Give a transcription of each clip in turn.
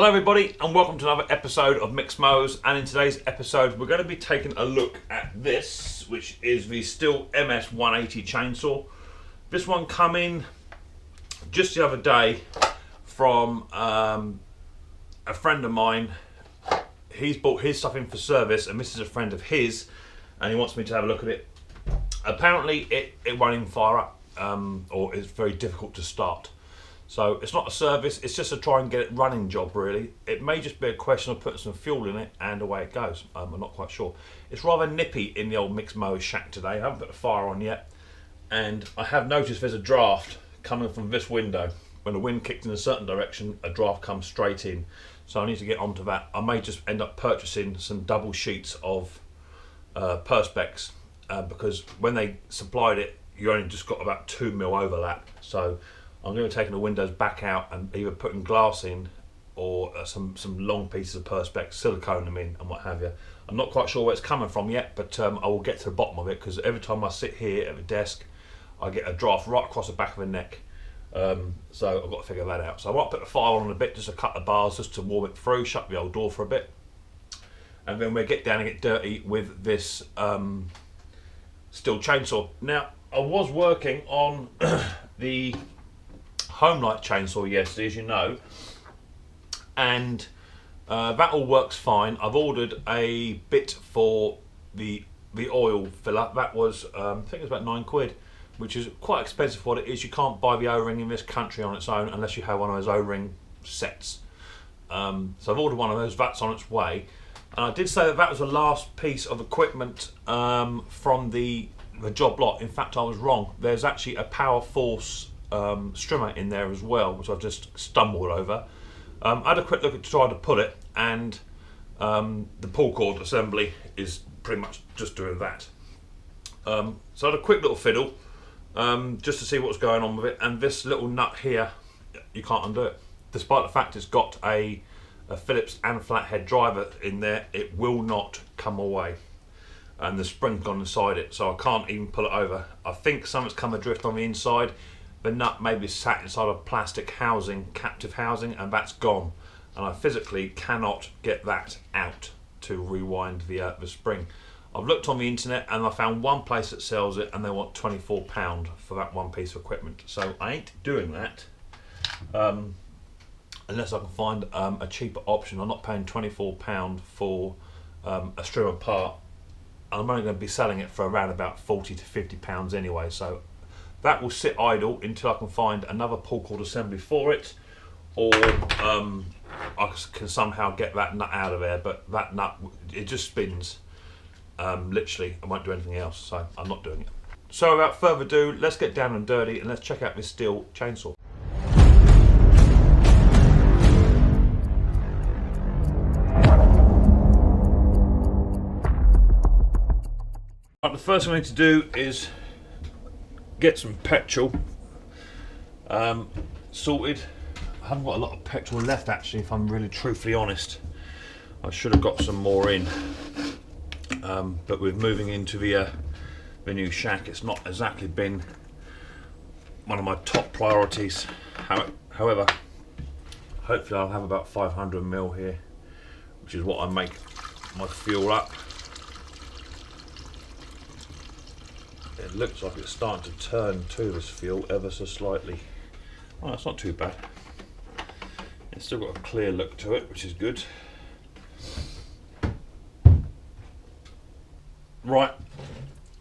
Hello everybody and welcome to another episode of Micks Mowers, and in today's episode we're going to be taking a look at this, which is the Stihl Ms 180 chainsaw. This one come in just the other day from a friend of mine. He's bought his stuff in for service and this is a friend of his and he wants me to have a look at it. Apparently it won't even fire up or it's very difficult to start. So it's not a service, it's just a try and get it running job really. It may just be a question of putting some fuel in it and away it goes. I'm not quite sure. It's rather nippy in the old Micks Mowers shack today. I haven't put the fire on yet. And I have noticed there's a draft coming from this window. When the wind kicks in a certain direction, a draft comes straight in. So I need to get onto that. I may just end up purchasing some double sheets of Perspex because when they supplied it, you only just got about 2mm overlap. So I'm going to be taking the windows back out and either putting glass in or some long pieces of Perspex, silicone them in and what have you. I'm not quite sure where it's coming from yet, but I will get to the bottom of it because every time I sit here at the desk I get a draft right across the back of the neck. So I've got to figure that out. So I might put the fire on a bit, just a couple of bars just to warm it through, shut the old door for a bit. And then we'll get down and get dirty with this Stihl chainsaw. Now I was working on the home light chainsaw yesterday, as you know, and that all works fine. I've ordered a bit for the oil filler. That was I think it was about £9, which is quite expensive for what it is. You can't buy the O-ring in this country on its own unless you have one of those O-ring sets. So I've ordered one of those. That's on its way. And I did say that was the last piece of equipment from the job lot. In fact, I was wrong. There's actually a Power Force strimmer in there as well, which I've just stumbled over. I had a quick look at to try to pull it, and the pull cord assembly is pretty much just doing that. So I had a quick little fiddle just to see what's going on with it, and this little nut here, you can't undo it. Despite the fact it's got a Phillips and flathead driver in there, it will not come away. And the spring's gone inside it, so I can't even pull it over. I think something's come adrift on the inside. The nut maybe sat inside a plastic housing, captive housing, and that's gone. And I physically cannot get that out to rewind the spring. I've looked on the internet and I found one place that sells it and they want £24 for that one piece of equipment. So I ain't doing that unless I can find a cheaper option. I'm not paying £24 for a strimmer part. I'm only going to be selling it for around about £40 to £50 anyway. So that will sit idle until I can find another pull cord assembly for it, or I can somehow get that nut out of there. But that nut, it just spins. Literally, I won't do anything else, so I'm not doing it. So without further ado, let's get down and dirty and let's check out this Stihl chainsaw. Right, the first thing I need to do is get some petrol sorted. I haven't got a lot of petrol left actually, if I'm really truthfully honest. I should have got some more in, but with moving into the new shack, it's not exactly been one of my top priorities. However, hopefully I'll have about 500ml here, which is what I make my fuel up. It looks like it's starting to turn to this fuel ever so slightly. Oh, that's not too bad. It's still got a clear look to it, which is good. Right,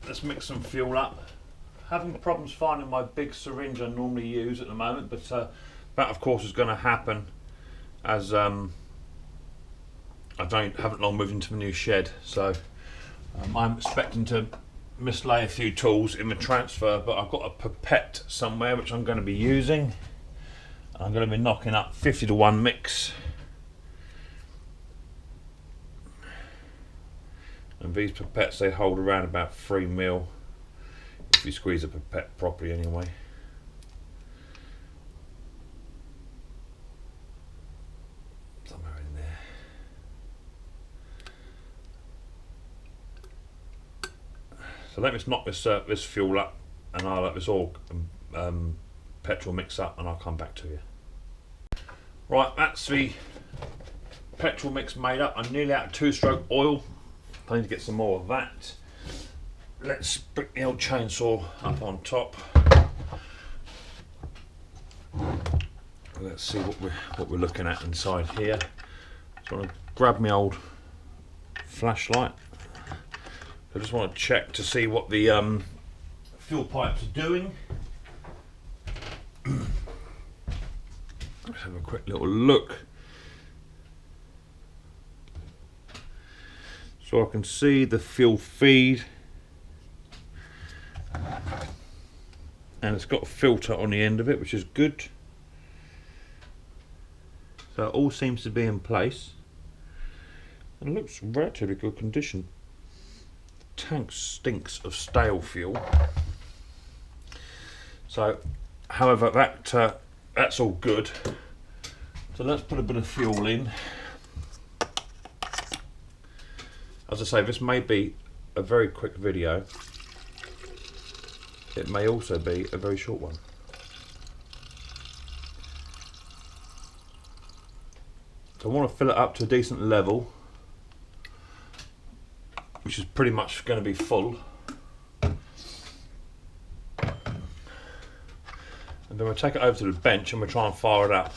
let's mix some fuel up. Having problems finding my big syringe I normally use at the moment, but that of course is going to happen as I haven't long moved into the new shed. So I'm expecting to mislay a few tools in the transfer, but I've got a pipette somewhere which I'm going to be using. I'm going to be knocking up 50 to 1 mix, and these pipettes, they hold around about 3mm if you squeeze a pipette properly anyway. Somewhere in there. So let me knock this fuel up and I'll let this all petrol mix up and I'll come back to you. Right, that's the petrol mix made up. I'm nearly out of 2-stroke oil. I need to get some more of that. Let's bring the old chainsaw up on top. Let's see what we're looking at inside here. So I want to grab my old flashlight. I just want to check to see what the fuel pipes are doing. Let's have a quick little look. So I can see the fuel feed, and it's got a filter on the end of it, which is good. So it all seems to be in place, and it looks relatively good condition. The tank stinks of stale fuel. So, however, that's all good. So let's put a bit of fuel in. As I say, this may be a very quick video. It may also be a very short one. So I want to fill it up to a decent level, which is pretty much going to be full. And then we'll take it over to the bench and we'll try and fire it up.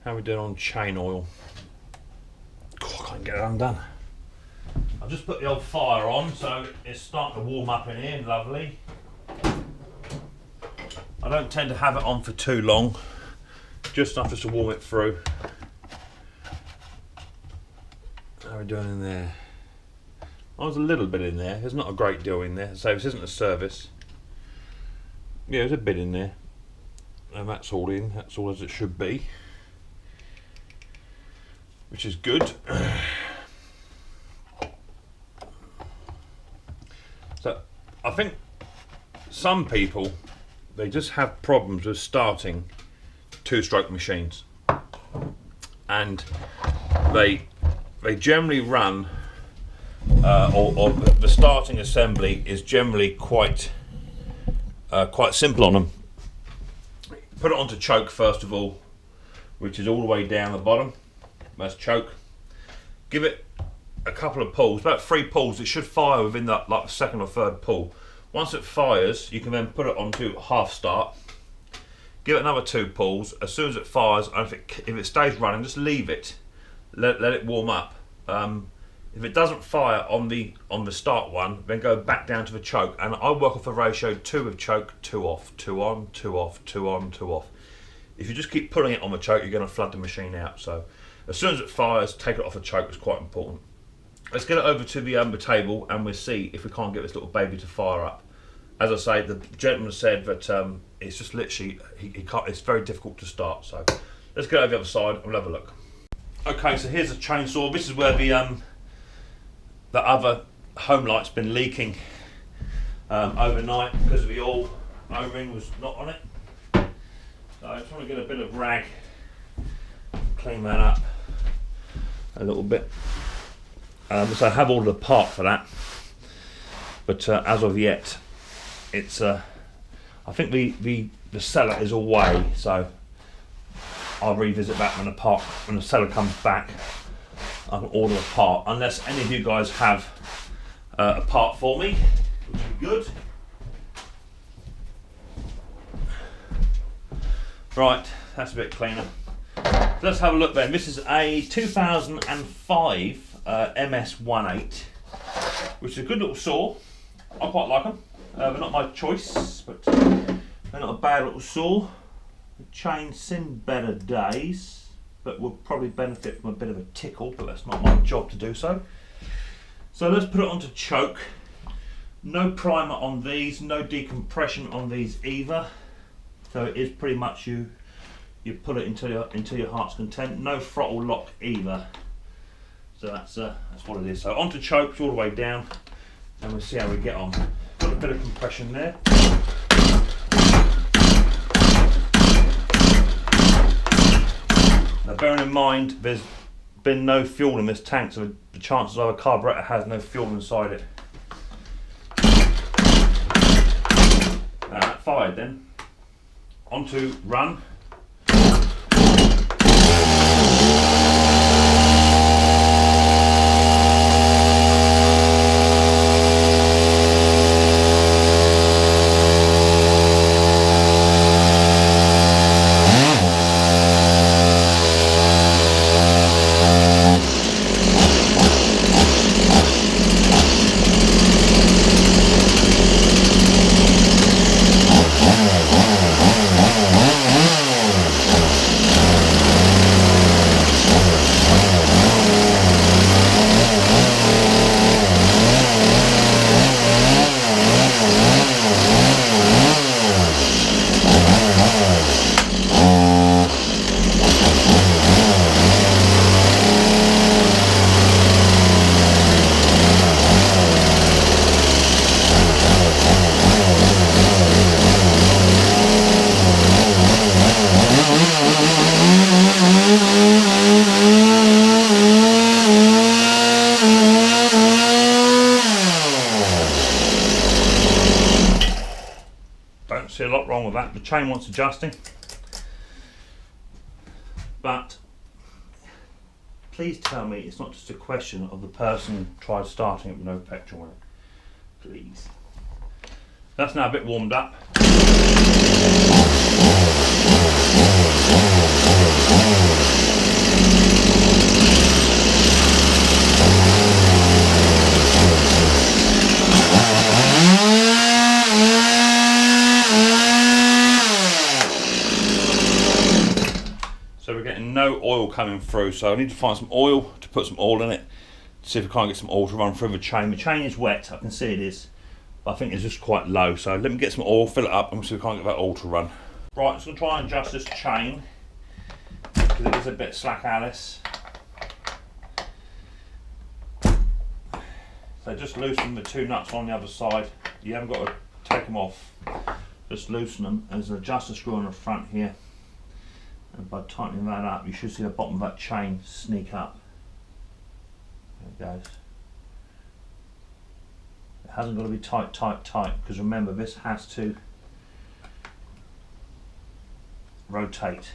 How are we doing on chain oil? God, I can't get it undone. I've just put the old fire on, so it's starting to warm up in here, lovely. I don't tend to have it on for too long, just enough just to warm it through. How are we doing in there? I was a little bit in there, there's not a great deal in there, so this isn't a service. Yeah, there's a bit in there, and that's all in, that's all as it should be, which is good. So I think some people, they just have problems with starting 2-stroke machines, and they generally run or the starting assembly is generally quite simple on them. Put it onto choke first of all, which is all the way down the bottom. That's choke. Give it a couple of pulls, about 3 pulls. It should fire within that, like, the 2nd or 3rd pull. Once it fires, you can then put it onto half start. Give it another 2 pulls. As soon as it fires, and if it stays running, just leave it. Let it warm up. If it doesn't fire on the start one, then go back down to the choke. And I work off a ratio 2 of choke, 2 off, 2 on, 2 off, 2 on, 2 off. If you just keep pulling it on the choke, you're going to flood the machine out. So as soon as it fires, take it off the choke. It's quite important. Let's get it over to the table and we'll see if we can't get this little baby to fire up. As I say, the gentleman said that it's just literally, he can't, it's very difficult to start. So let's get over the other side and we'll have a look. Okay, so here's a chainsaw. This is where the other home light's been leaking overnight because the oil O-ring was not on it. So I just want to get a bit of rag, clean that up a little bit. So I have ordered a part for that, but as of yet, it's I think the seller is away, so I'll revisit that when the seller comes back. I can order a part, unless any of you guys have a part for me, which would be good. Right, that's a bit cleaner. So let's have a look then. This is a 2005 MS18, which is a good little saw. I quite like them. They're not my choice, but they're not a bad little saw. The chain's seen better days, but will probably benefit from a bit of a tickle, but that's not my job to do so. So let's put it onto choke. No primer on these, no decompression on these either. So it is pretty much you pull it into your heart's content. No throttle lock either. So that's what it is. So onto chokes all the way down, and we'll see how we get on. Got a bit of compression there. Now bearing in mind there's been no fuel in this tank, so the chances are a carburetor has no fuel inside it. Now that fired then. Onto run. see a lot wrong with that. The chain wants adjusting, but please tell me it's not just a question of the person tried starting it with no petrol in it. Please. That's now a bit warmed up. So we're getting no oil coming through, so I need to find some oil to put some oil in it, see if I can't get some oil to run through the chain. The chain is wet, I can see it is, but I think it's just quite low, so let me get some oil, fill it up, and we'll see if we can't get that oil to run. Right, so I'm going to try and adjust this chain, because it is a bit slack, Alice. So just loosen the two nuts on the other side. You haven't got to take them off, just loosen them. There's an adjuster screw on the front here, and by tightening that up you should see the bottom of that chain sneak up. There it goes. It hasn't got to be tight, because remember this has to rotate.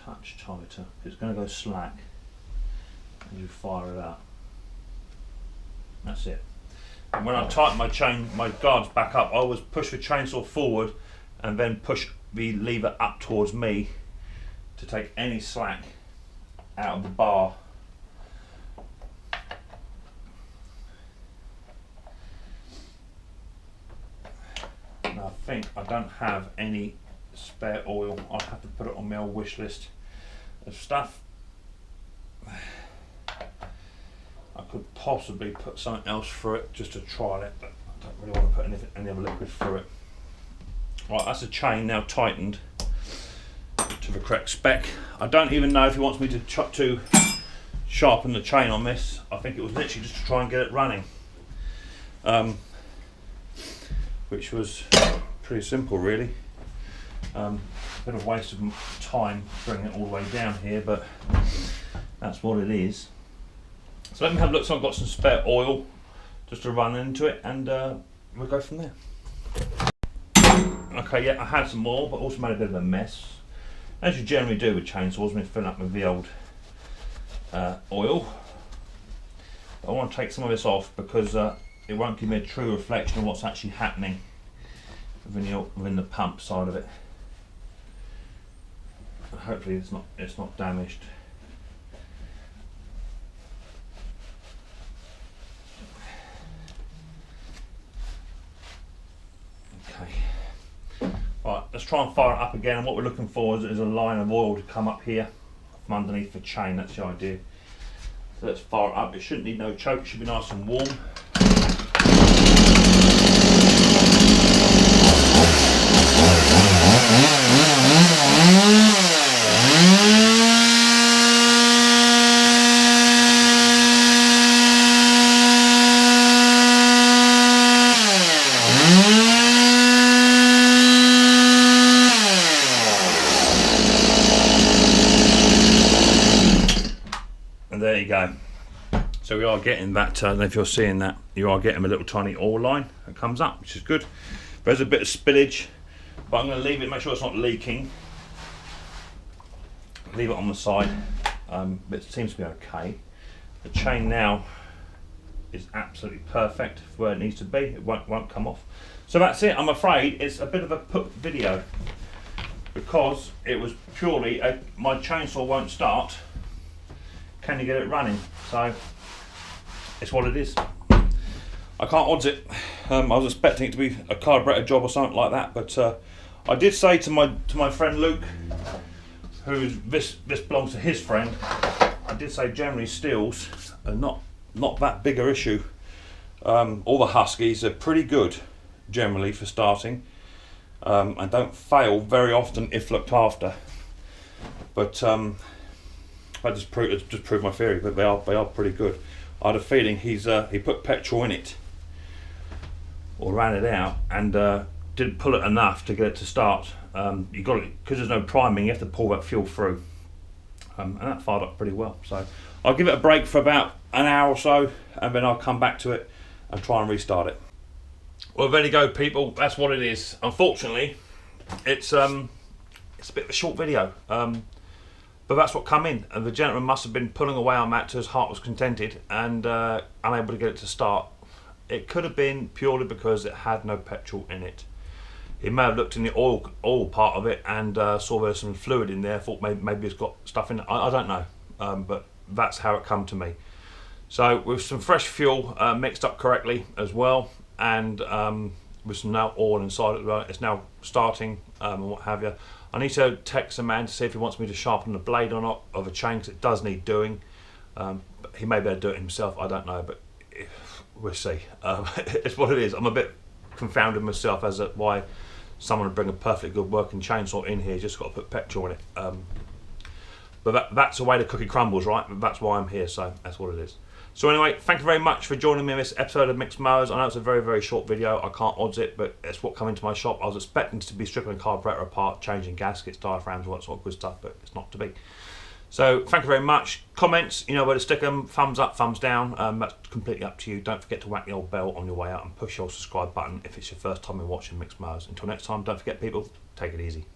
Touch tighter, it's going to go slack as you fire it up. That's it. And when I tighten my chain, my guards back up, I always push the chainsaw forward and then push the lever up towards me to take any slack out of the bar. Now I think I don't have any spare oil. I'll have to put it on my old wish list of stuff. I could possibly put something else through it just to trial it, but I don't really want to put any other liquid through it. Right, that's the chain now tightened to the correct spec. I don't even know if he wants me to sharpen the chain on this. I think it was literally just to try and get it running, which was pretty simple really. A bit of waste of time bringing it all the way down here, but that's what it is. So let me have a look. So I've got some spare oil just to run into it, and we'll go from there. Okay, yeah, I had some more, but also made a bit of a mess, as you generally do with chainsaws when you fill up with the old oil. But I want to take some of this off because it won't give me a true reflection of what's actually happening within the pump side of it. But hopefully it's not damaged. Okay. Right, let's try and fire it up again, and what we're looking for is a line of oil to come up here from underneath the chain. That's the idea. So let's fire it up. It shouldn't need no choke, it should be nice and warm. And there you go. So we are getting that, I don't know if you're seeing that, you are getting a little tiny oil line that comes up, which is good. There's a bit of spillage, but I'm going to leave it, make sure it's not leaking. Leave it on the side, but it seems to be okay. The chain now is absolutely perfect for where it needs to be. It won't come off. So that's it. I'm afraid it's a bit of a put video because it was purely my chainsaw won't start. Can you get it running? So it's what it is. I can't odds it. I was expecting it to be a carburetor job or something like that, but I did say to my friend Luke, who's this belongs to his friend, I did say generally Stihls are not that big a issue. All the Huskies are pretty good generally for starting, and don't fail very often if looked after. But I just proved my theory, but they are pretty good. I had a feeling he put petrol in it or ran it out and didn't pull it enough to get it to start. You got it because there's no priming. You have to pull that fuel through, and that fired up pretty well. So I'll give it a break for about an hour or so, and then I'll come back to it and try and restart it. Well, there you go, people. That's what it is. Unfortunately, it's a bit of a short video, but that's what come in. And the gentleman must have been pulling away on that till his heart was contented and unable to get it to start. It could have been purely because it had no petrol in it. He may have looked in the oil part of it and saw there's some fluid in there. Thought maybe it's got stuff in it. I don't know, but that's how it come to me. So with some fresh fuel mixed up correctly as well, and with some now oil inside it, it's now starting and what have you. I need to text the man to see if he wants me to sharpen the blade or not of a chain, because it does need doing. But he may be able to do it himself, I don't know, but we'll see. It's what it is. I'm a bit confounded myself as to why someone would bring a perfectly good working chainsaw in here, just got to put petrol in it. But that's the way the cookie crumbles, right? That's why I'm here, so that's what it is. So anyway, thank you very much for joining me in this episode of Micks Mowers. I know it's a very, very short video. I can't odds it, but it's what come into my shop. I was expecting to be stripping a carburetor apart, changing gaskets, diaphragms, all that sort of good stuff, but it's not to be. So thank you very much. Comments, you know where to stick them. Thumbs up, thumbs down. That's completely up to you. Don't forget to whack the old bell on your way out and push your subscribe button if it's your first time in watching Micks Mowers. Until next time, don't forget, people, take it easy.